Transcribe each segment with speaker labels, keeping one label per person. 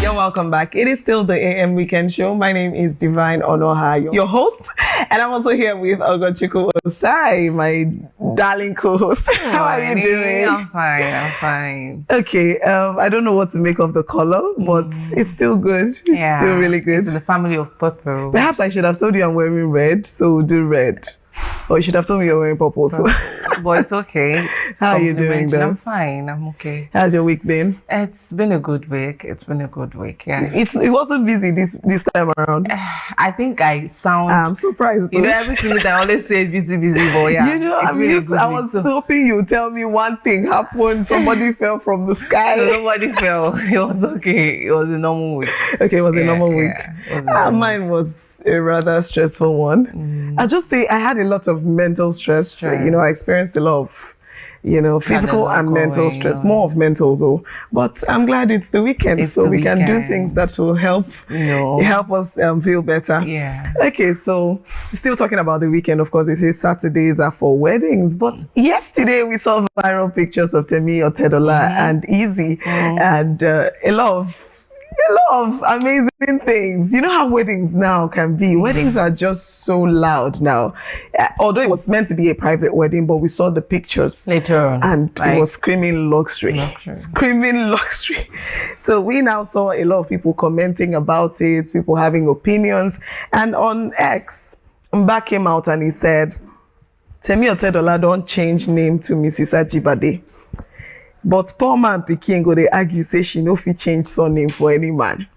Speaker 1: You're welcome back. It is still the AM Weekend Show. My name is Divine Onoha, your host, and I'm also here with Ogochukwu my darling co-host. How are you doing?
Speaker 2: I'm fine.
Speaker 1: Okay, I don't know what to make of the color, but it's still good. It's still really good.
Speaker 2: It's the family of purple.
Speaker 1: Perhaps I should have told you I'm wearing red, so we'll do red. Or you should have told me you're wearing purple. So.
Speaker 2: But it's okay.
Speaker 1: How are you doing, though?
Speaker 2: I'm fine. I'm okay.
Speaker 1: How's your week been?
Speaker 2: It's been a good week. Yeah.
Speaker 1: It wasn't busy this time around.
Speaker 2: I think I sound.
Speaker 1: I'm surprised.
Speaker 2: You know, every single time I always say busy, but yeah.
Speaker 1: You know, I was hoping you tell me one thing happened. Somebody fell from the sky.
Speaker 2: No, nobody fell. It was okay. It was a normal week.
Speaker 1: Okay, it was a normal week. Mine was a rather stressful one. I'll just say I had a lot of mental stress. You know, I experienced a lot of, physical and mental stress. More of mental though. But I'm glad it's the weekend, so we can do things that will help us feel better.
Speaker 2: Yeah.
Speaker 1: Okay, so still talking about the weekend. Of course, they say Saturdays are for weddings, but yesterday we saw viral pictures of Temi Otedola and Easy, and a lot of amazing things. You know how weddings now can be. Weddings are just so loud now. Although it was meant to be a private wedding, but we saw the pictures
Speaker 2: later on,
Speaker 1: and it was screaming luxury. Screaming luxury. So we now saw a lot of people commenting about it, people having opinions. And on X, Mba came out and he said, Temi Otedola don't change name to Mrs. Ajibade. But poor man Pikin go, they argue, say she no fit change surname for any man.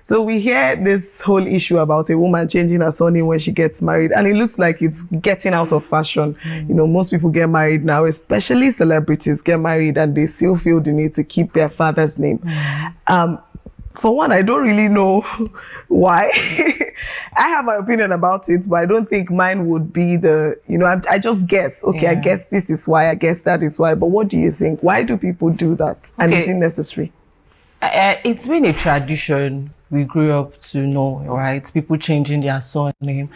Speaker 1: So we hear this whole issue about a woman changing her surname when she gets married, and it looks like it's getting out of fashion. You know, most people get married now, especially celebrities get married, and they still feel the need to keep their father's name. For one, I don't really know why. I have my opinion about it, but I don't think mine would be I just guess. Okay, I guess this is why, I guess that is why. But what do you think? Why do people do that? And is it necessary?
Speaker 2: It's been a tradition we grew up to know, right? People changing their surname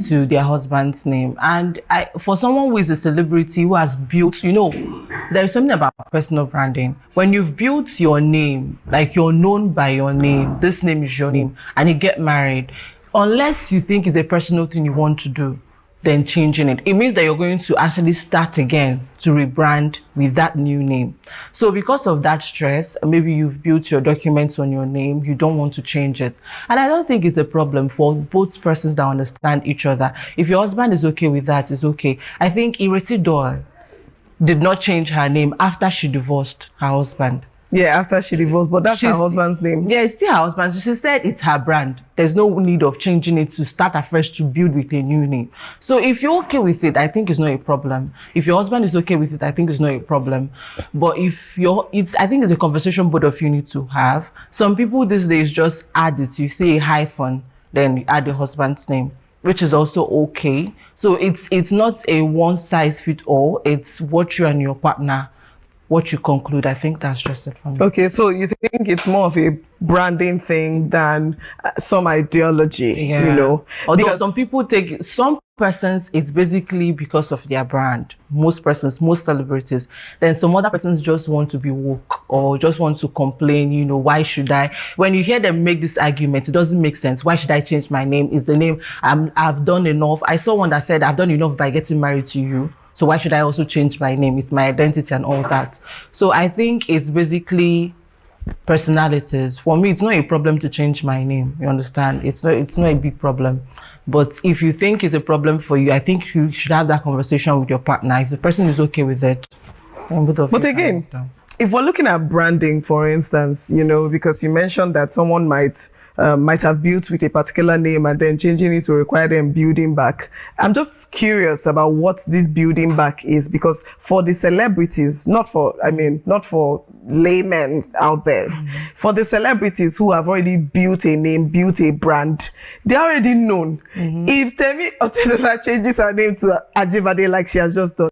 Speaker 2: to their husband's name. And for someone who is a celebrity who has built, there is something about personal branding. When you've built your name, like you're known by your name, this name is your name, and you get married, unless you think it's a personal thing you want to do, then changing it means that you're going to actually start again to rebrand with that new name. So because of that stress, maybe you've built your documents on your name, you don't want to change it. And I don't think it's a problem for both persons that understand each other. If your husband is okay with that, it's okay. I think Ireti Doyle did not change her name after she divorced her husband.
Speaker 1: Yeah, after she divorced, but that's her husband's name.
Speaker 2: Yeah, it's still her husband's. She said it's her brand. There's no need of changing it to start afresh, to build with a new name. So if you're okay with it, I think it's not a problem. If your husband is okay with it, I think it's not a problem. But I think it's a conversation both of you need to have. Some people these days just add it. You say a hyphen, then you add the husband's name, which is also okay. So it's not a one size fit all. It's what you and your partner, what you conclude. I think that's just it for me. Okay,
Speaker 1: so you think it's more of a branding thing than some ideology,
Speaker 2: Although some persons, it's basically because of their brand. Most persons, most celebrities. Then some other persons just want to be woke or just want to complain, why should I? When you hear them make this argument, it doesn't make sense. Why should I change my name? Is the name I've done enough? I saw one that said, I've done enough by getting married to you. So why should I also change my name? It's my identity and all that. So I think it's basically personalities. For me, it's not a problem to change my name. You understand? It's not a big problem. But if you think it's a problem for you, I think you should have that conversation with your partner. If the person is okay with it, then both of you.
Speaker 1: But again, if we're looking at branding, for instance, because you mentioned that someone might have built with a particular name and then changing it to require them building back. I'm just curious about what this building back is, because for the celebrities, not for laymen out there, for the celebrities who have already built a name, built a brand, they're already known. If Temi Otedola changes her name to Ajibade like she has just done,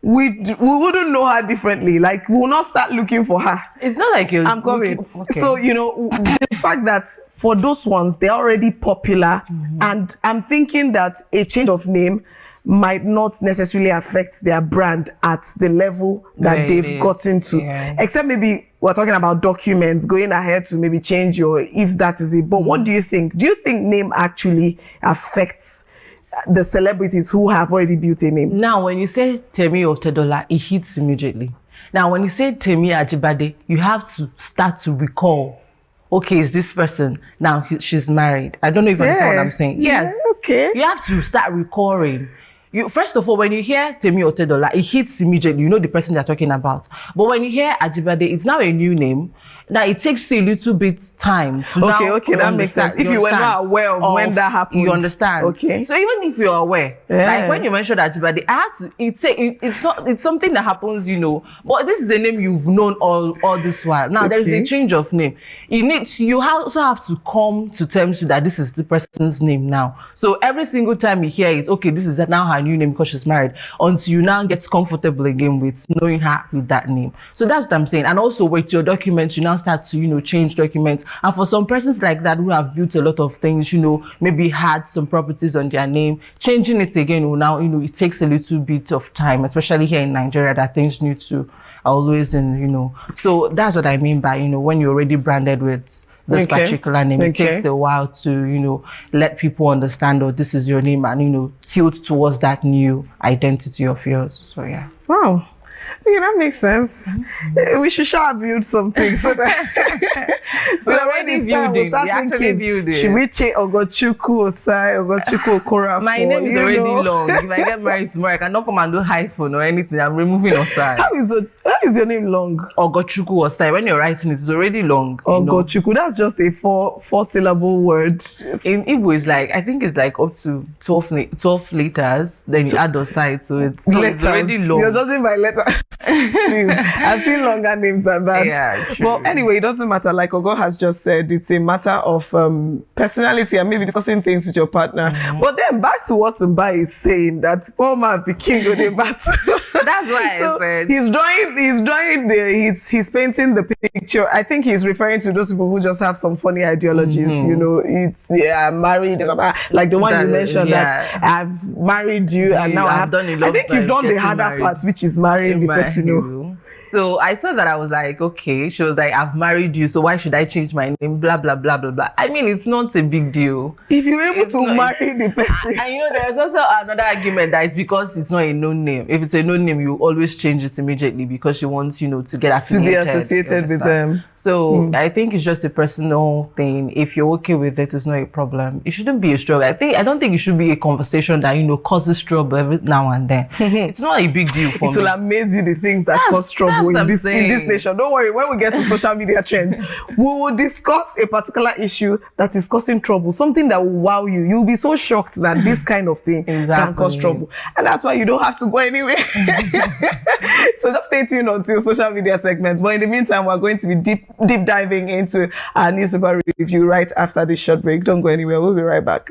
Speaker 1: we wouldn't know her differently. Like, we will not start looking for her.
Speaker 2: It's not like you're
Speaker 1: I'm coming. Okay. So, the fact that for those ones, they're already popular. And I'm thinking that a change of name might not necessarily affect their brand at the level that they've gotten to. Except maybe we're talking about documents, going ahead to maybe change your, if that is it. But what do you think? Do you think name actually affects the celebrities who have already built a name?
Speaker 2: Now, when you say Temi Otedola, it hits immediately. Now, when you say Temi Ajibade, you have to start to recall, okay, is this person, now she's married. I don't know if you understand what I'm saying. Yes.
Speaker 1: Yeah, okay.
Speaker 2: You have to start recalling. You, first of all, when you hear Temi Otedola, it hits immediately. You know the person they're talking about. But when you hear Ajibade, it's now a new name. Now it takes you a little bit time to
Speaker 1: okay, that makes sense. If you were not aware of when that happened,
Speaker 2: you understand.
Speaker 1: Okay.
Speaker 2: So even if you're aware, like when you mentioned Ajibade, I had to. It's something that happens, you know. But this is a name you've known all this while. Now there is a change of name. You also have to come to terms with that this is the person's name now. So every single time you hear it, okay, this is now her new name because she's married. Until you now get comfortable again with knowing her with that name. So that's what I'm saying. And also with your documents, you now start to, you know, change documents. And for some persons like that who have built a lot of things, you know, maybe had some properties on their name, changing it again will now, you know, it takes a little bit of time, especially here in Nigeria, that things need to always, and you know. So that's what I mean by, you know, when you're already branded with this particular name, it takes a while to, you know, let people understand, oh, this is your name, and, you know, tilt towards that new identity of yours. So yeah.
Speaker 1: Wow. Okay, that makes sense. We should build something so that
Speaker 2: we're already building. We're actually building.
Speaker 1: Should we change Ogochukwu Osai, Ogochukwu Okora?
Speaker 2: My name is already long. If I get married tomorrow, I cannot come and do hyphen or anything. I'm removing Osai.
Speaker 1: How is your name long?
Speaker 2: Ogochukwu Osai. When you're writing, it's already long.
Speaker 1: Ogochukwu. That's just a four syllable word.
Speaker 2: In Igbo, it's like, I think it's like up to 12 letters. Then you add Osai, so it's already long.
Speaker 1: You're judging by letter. Please, I've seen longer names than that.
Speaker 2: Yeah, true.
Speaker 1: Well, anyway, it doesn't matter. Like Ogo has just said, it's a matter of personality and maybe discussing things with your partner. But then back to what Mba is saying, that poor man became good in battle.
Speaker 2: That's why I said
Speaker 1: he's painting the picture. I think he's referring to those people who just have some funny ideologies. You know, it's married, like the one you mentioned that I've married you and now I have done. I think you've done the harder part, which is marrying the person.
Speaker 2: So I saw that, I was like, okay. She was like, I've married you, so why should I change my name? Blah, blah, blah, blah, blah. I mean, it's not a big deal.
Speaker 1: If you're able to marry the person.
Speaker 2: And you know, there's also another argument that it's because it's not a known name. If it's a known name, you always change it immediately because she wants, you know, to get affiliated.
Speaker 1: To be associated with them.
Speaker 2: So I think it's just a personal thing. If you're okay with it, it's not a problem. It shouldn't be a struggle. I don't think it should be a conversation that, you know, causes trouble every now and then. It's not a big deal for me.
Speaker 1: It will amaze you, the things that cause trouble in this nation. Don't worry, when we get to social media trends, we will discuss a particular issue that is causing trouble, something that will wow you. You'll be so shocked that this kind of thing can cause trouble. And that's why you don't have to go anywhere. So just stay tuned until social media segments. But in the meantime, we're going to be deep diving into our newspaper review right after this short break. Don't go anywhere. We'll be right back.